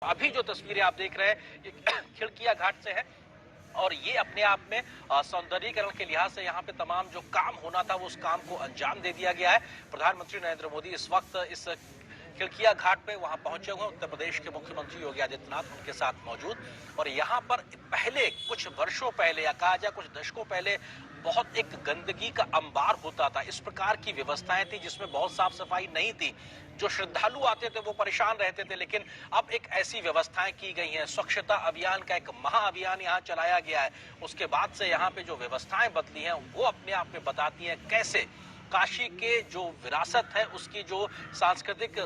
अभी जो तस्वीरें आप देख रहे हैं ये खिड़किया घाट से है और ये अपने आप में सौंदर्यीकरण के लिहाज से यहाँ पे तमाम जो काम होना था वो उस काम को अंजाम दे दिया गया है। प्रधानमंत्री नरेंद्र मोदी इस वक्त इस खिड़किया घाट पे वहां पहुंचे हुए उत्तर प्रदेश के मुख्यमंत्री योगी आदित्यनाथ उनके साथ मौजूद। और यहाँ पर पहले कुछ वर्षों पहले या कहा जाए कुछ दशकों पहले बहुत एक गंदगी का अंबार होता था। इस प्रकार की व्यवस्थाएं थी जिसमें बहुत साफ सफाई नहीं थी, जो श्रद्धालु आते थे वो परेशान रहते थे। लेकिन अब एक ऐसी व्यवस्थाएं की गई हैं, स्वच्छता अभियान का एक महाअभियान यहाँ चलाया गया है। उसके बाद से यहाँ पे जो व्यवस्थाएं बदली हैं वो अपने आप में बताती हैं कैसे काशी के जो विरासत है, उसकी जो सांस्कृतिक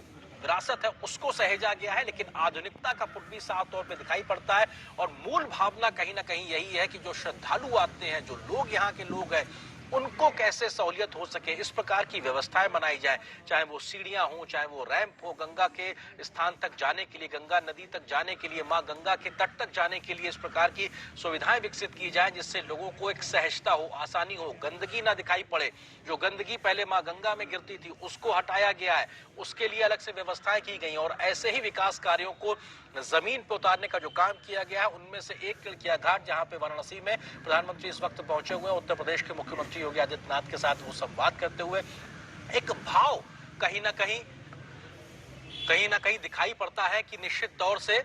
विरासत है उसको सहेजा गया है, लेकिन आधुनिकता का पुट भी साफ तौर पे दिखाई पड़ता है। और मूल भावना कहीं ना कहीं यही है कि जो श्रद्धालु आते हैं, जो लोग यहाँ के लोग हैं, उनको कैसे सहूलियत हो सके, इस प्रकार की व्यवस्थाएं बनाई जाए। चाहे वो सीढ़ियां हो, चाहे वो रैंप हो, गंगा के स्थान तक जाने के लिए, गंगा नदी तक जाने के लिए, माँ गंगा के तट तक जाने के लिए इस प्रकार की सुविधाएं विकसित की जाए जिससे लोगों को एक सहजता हो, आसानी हो, गंदगी ना दिखाई पड़े। जो गंदगी पहले माँ गंगा में गिरती थी उसको हटाया गया है, उसके लिए अलग से व्यवस्थाएं की गई। और ऐसे ही विकास कार्यों को जमीन पर उतारने का जो काम किया गया है, उनमें से एक खिड़किया घाट जहां पे वाराणसी में प्रधानमंत्री इस वक्त पहुंचे हुए हैं उत्तर प्रदेश के मुख्यमंत्री योगी आदित्यनाथ के साथ वो संवाद करते हुए एक भाव कहीं ना कहीं दिखाई पड़ता है कि निश्चित तौर से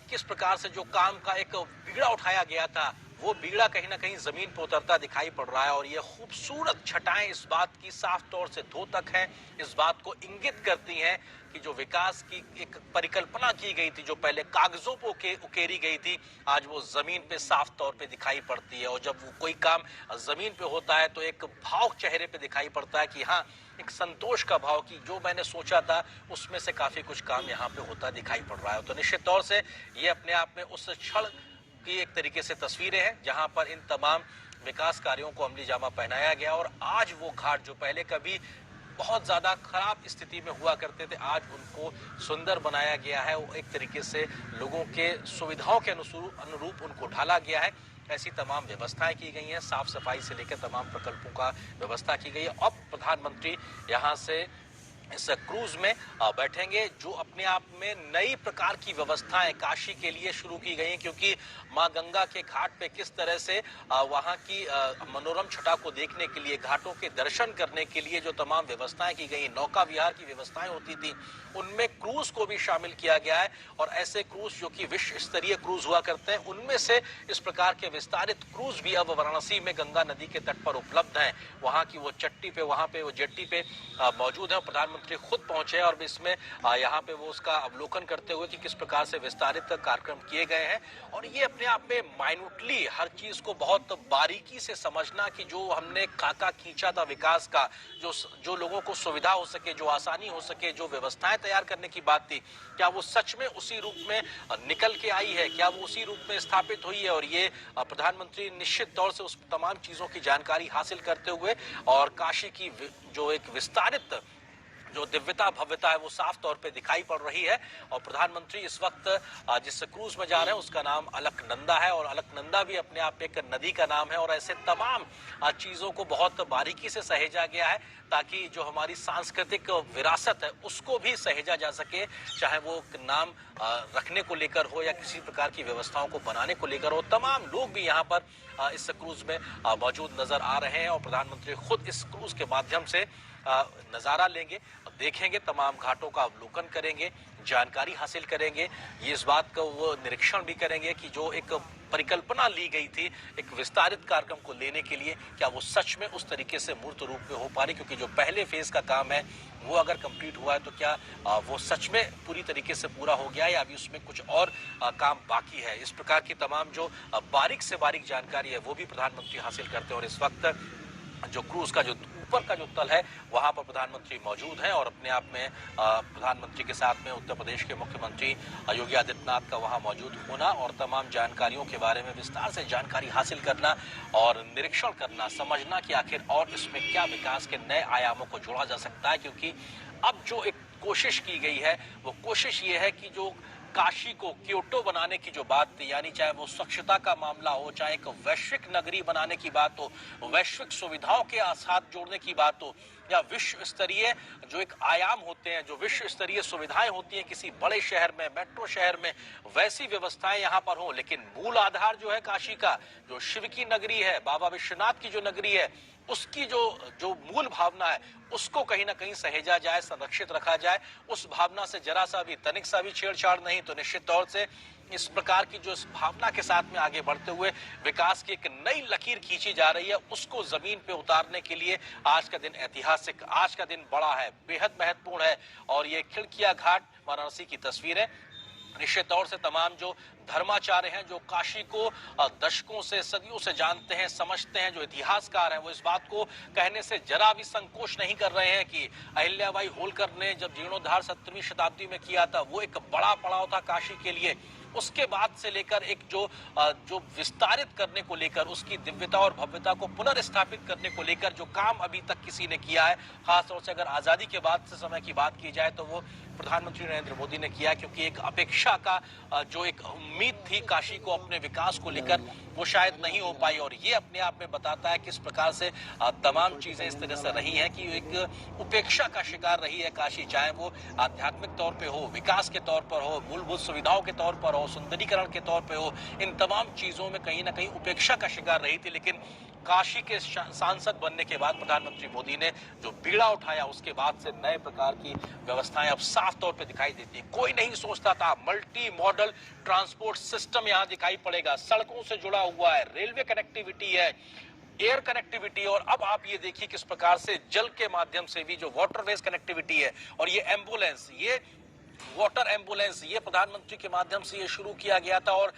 किस प्रकार से जो काम का एक बीड़ा उठाया गया था वो बीड़ा कहीं ना कहीं जमीन पर उतरता दिखाई पड़ रहा है। और ये खूबसूरत छटाएं इस बात की साफ तौर से द्योतक है, इस बात को इंगित करती हैं कि जो विकास की एक परिकल्पना की गई थी, जो पहले कागजों पर उकेरी गई थी, आज वो जमीन पे साफ तौर पे दिखाई पड़ती है। और जब वो कोई काम जमीन पे होता है तो एक भाव चेहरे पे दिखाई पड़ता है कि हाँ, एक संतोष का भाव कि जो मैंने सोचा था उसमें से काफी कुछ काम यहाँ पे होता दिखाई पड़ रहा है। तो निश्चित तौर से ये अपने आप में उस क्षण की एक तरीके से तस्वीरें हैं जहां पर इन तमाम विकास कार्यों को अमली जामा पहनाया गया। और आज वो घाट जो पहले कभी बहुत ज्यादा खराब स्थिति में हुआ करते थे, आज उनको सुंदर बनाया गया है। वो एक तरीके से लोगों के सुविधाओं के अनुरूप उनको ढाला गया है। ऐसी तमाम व्यवस्थाएं की गई हैं, साफ सफाई से लेकर तमाम प्रकल्पों का व्यवस्था की गई है। अब प्रधानमंत्री यहाँ से इस क्रूज में बैठेंगे, जो अपने आप में नई प्रकार की व्यवस्थाएं काशी के लिए शुरू की गई हैं, क्योंकि मां गंगा के घाट पे किस तरह से वहां की मनोरम छटा को देखने के लिए, घाटों के दर्शन करने के लिए जो तमाम व्यवस्थाएं की गई, नौका विहार की व्यवस्थाएं होती थी, उनमें क्रूज को भी शामिल किया गया है। और ऐसे क्रूज जो कि विश्व स्तरीय क्रूज हुआ करते हैं, उनमें से इस प्रकार के विस्तारित क्रूज भी अब वाराणसी में गंगा नदी के तट पर उपलब्ध हैं। वहां की वो चट्टी पे, वहां पे वो जेट्टी पे मौजूद है। प्रधानमंत्री खुद पहुंचे और इसमें यहाँ पे वो उसका अवलोकन करते हुए कि किस प्रकार से विस्तारित कार्यक्रम किए गए हैं। और ये अपने आप में माइन्यूटली हर चीज को बहुत बारीकी से समझना कि जो हमने खाका खींचा था विकास का, जो लोगों को सुविधा हो सके, जो आसानी हो सके, जो व्यवस्थाएं तैयार करने की बात थी, क्या वो सच में उसी रूप में निकल के आई है, क्या वो उसी रूप में स्थापित हुई है। और ये प्रधानमंत्री निश्चित तौर से उस तमाम चीजों की जानकारी हासिल करते हुए और काशी की जो एक विस्तारित जो दिव्यता भव्यता है वो साफ तौर पे दिखाई पड़ रही है। और प्रधानमंत्री इस वक्त जिस क्रूज में जा रहे हैं उसका नाम अलकनंदा है, और अलकनंदा भी अपने आप एक नदी का नाम है। और ऐसे तमाम चीजों को बहुत बारीकी से सहेजा गया है ताकि जो हमारी सांस्कृतिक विरासत है उसको भी सहेजा जा सके, चाहे वो नाम रखने को लेकर हो या किसी प्रकार की व्यवस्थाओं को बनाने को लेकर हो। तमाम लोग भी यहाँ पर इस क्रूज में मौजूद नजर आ रहे हैं और प्रधानमंत्री खुद इस क्रूज के माध्यम से नजारा लेंगे, देखेंगे, तमाम घाटों का अवलोकन करेंगे, जानकारी हासिल करेंगे। ये इस बात का वो निरीक्षण भी करेंगे कि जो एक परिकल्पना ली गई थी एक विस्तारित कार्यक्रम को लेने के लिए, क्या वो सच में उस तरीके से मूर्त रूप में हो पा रही। क्योंकि जो पहले फेज का काम है वो अगर कंप्लीट हुआ है तो क्या वो सच में पूरी तरीके से पूरा हो गया है या अभी उसमें कुछ और काम बाकी है। इस प्रकार की तमाम जो बारीक से बारीक जानकारी है वो भी प्रधानमंत्री हासिल करते हैं। और इस वक्त जो क्रूज का जो ऊपर का जो तल है वहां पर प्रधानमंत्री मौजूद हैं और अपने आप में प्रधानमंत्री के साथ में उत्तर प्रदेश के मुख्यमंत्री योगी आदित्यनाथ का वहां मौजूद होना और तमाम जानकारियों के बारे में विस्तार से जानकारी हासिल करना और निरीक्षण करना, समझना कि आखिर और इसमें क्या विकास के नए आयामों को जोड़ा जा सकता है। क्योंकि अब जो एक कोशिश की गई है वो कोशिश ये है कि जो काशी को क्योटो बनाने की जो बात थी, यानी चाहे वो स्वच्छता का मामला हो, चाहे एक वैश्विक नगरी बनाने की बात हो, वैश्विक सुविधाओं के साथ जोड़ने की बात हो, या विश्व स्तरीय जो एक आयाम होते हैं, जो विश्व स्तरीय सुविधाएं होती हैं किसी बड़े शहर में, मेट्रो शहर में, वैसी व्यवस्थाएं यहाँ पर हो। लेकिन मूल आधार जो है काशी का, जो शिव की नगरी है, बाबा विश्वनाथ की जो नगरी है, उसकी जो जो मूल भावना है उसको कहीं ना कहीं सहेजा जाए, संरक्षित रखा जाए। उस भावना से जरा सा भी, तनिक सा भी छेड़छाड़ नहीं, तो निश्चित तौर से इस प्रकार की जो इस भावना के साथ में आगे बढ़ते हुए विकास की एक नई लकीर खींची जा रही है, उसको जमीन पे उतारने के लिए आज का दिन ऐतिहासिक, आज का दिन बड़ा है, बेहद महत्वपूर्ण है। और ये खिड़किया घाट वाराणसी की तस्वीरें निश्चित तौर से तमाम जो धर्माचार्य हैं, जो काशी को दशकों से, सदियों से जानते हैं, समझते हैं, जो इतिहासकार हैं, वो इस बात को कहने से जरा भी संकोच नहीं कर रहे हैं कि अहिल्याबाई होलकर ने जब जीर्णोद्धार 17वीं शताब्दी में किया था, वो एक बड़ा पड़ाव था काशी के लिए। उसके बाद से लेकर एक जो विस्तारित करने को लेकर, उसकी दिव्यता और भव्यता को पुनर्स्थापित करने को लेकर जो काम अभी तक किसी ने किया है, खासतौर से अगर आजादी के बाद से समय की बात की जाए तो वो प्रधानमंत्री नरेंद्र मोदी ने किया, क्योंकि एक अपेक्षा का जो एक उम्मीद थी काशी को अपने विकास को लेकर, वो शायद नहीं हो पाई। और ये अपने आप में बताता है किस प्रकार से तमाम चीजें इस तरह से रही हैं कि एक उपेक्षा का शिकार रही है काशी, चाहे वो आध्यात्मिक तौर पे हो, विकास के तौर पर हो, मूलभूत सुविधाओं के तौर पर हो, सुंदरीकरण के तौर पे हो, इन तमाम चीजों में कहीं ना कहीं उपेक्षा का शिकार रही थी। लेकिन काशी के सांसद बनने के बाद प्रधानमंत्री मोदी ने जो बीड़ा उठाया, उसके बाद से नए प्रकार की व्यवस्थाएं अब साफ तौर पे दिखाई देती है। कोई नहीं सोचता था मल्टी मॉडल ट्रांसपोर्ट सिस्टम यहाँ दिखाई पड़ेगा, सड़कों से जुड़ा हुआ है, रेलवे कनेक्टिविटी है, एयर कनेक्टिविटी, और अब आप ये देखिए किस प्रकार से जल के माध्यम से भी जो वाटरवेज कनेक्टिविटी है, और ये एम्बुलेंस, ये वाटर एम्बुलेंस, ये प्रधानमंत्री के माध्यम से ये शुरू किया गया था। और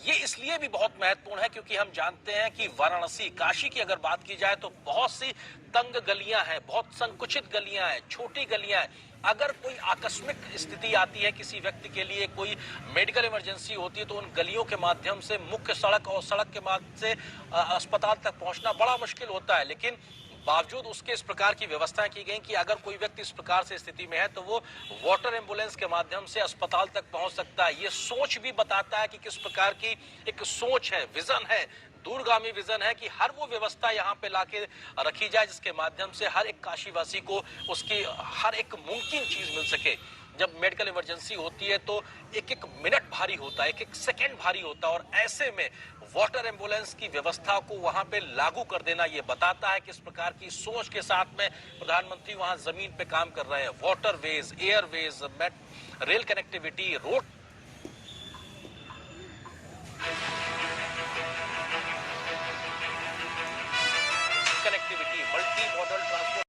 ये इसलिए भी बहुत महत्वपूर्ण है क्योंकि हम जानते हैं कि वाराणसी, काशी की अगर बात की जाए तो बहुत सी तंग गलियां हैं, बहुत संकुचित गलियां हैं, छोटी गलियां हैं। अगर कोई आकस्मिक स्थिति आती है किसी व्यक्ति के लिए, कोई मेडिकल इमरजेंसी होती है, तो उन गलियों के माध्यम से मुख्य सड़क और सड़क के माध्यम से अस्पताल तक पहुंचना बड़ा मुश्किल होता है। लेकिन बावजूद उसके इस प्रकार की व्यवस्थाएं की गई कि अगर कोई व्यक्ति इस प्रकार से स्थिति में है तो वो वाटर एम्बुलेंस के माध्यम से अस्पताल तक पहुंच सकता है। ये सोच भी बताता है कि किस प्रकार की एक सोच है, विजन है, दूरगामी विजन है कि हर वो व्यवस्था यहाँ पे लाके रखी जाए जिसके माध्यम से हर एक काशीवासी को उसकी हर एक मुमकिन चीज मिल सके। जब मेडिकल इमरजेंसी होती है तो एक एक मिनट भारी होता है, एक एक सेकंड भारी होता है, और ऐसे में वाटर एम्बुलेंस की व्यवस्था को वहां पे लागू कर देना ये बताता है किस प्रकार की सोच के साथ में प्रधानमंत्री वहां जमीन पे काम कर रहे हैं। Waterways, Airways, rail connectivity, road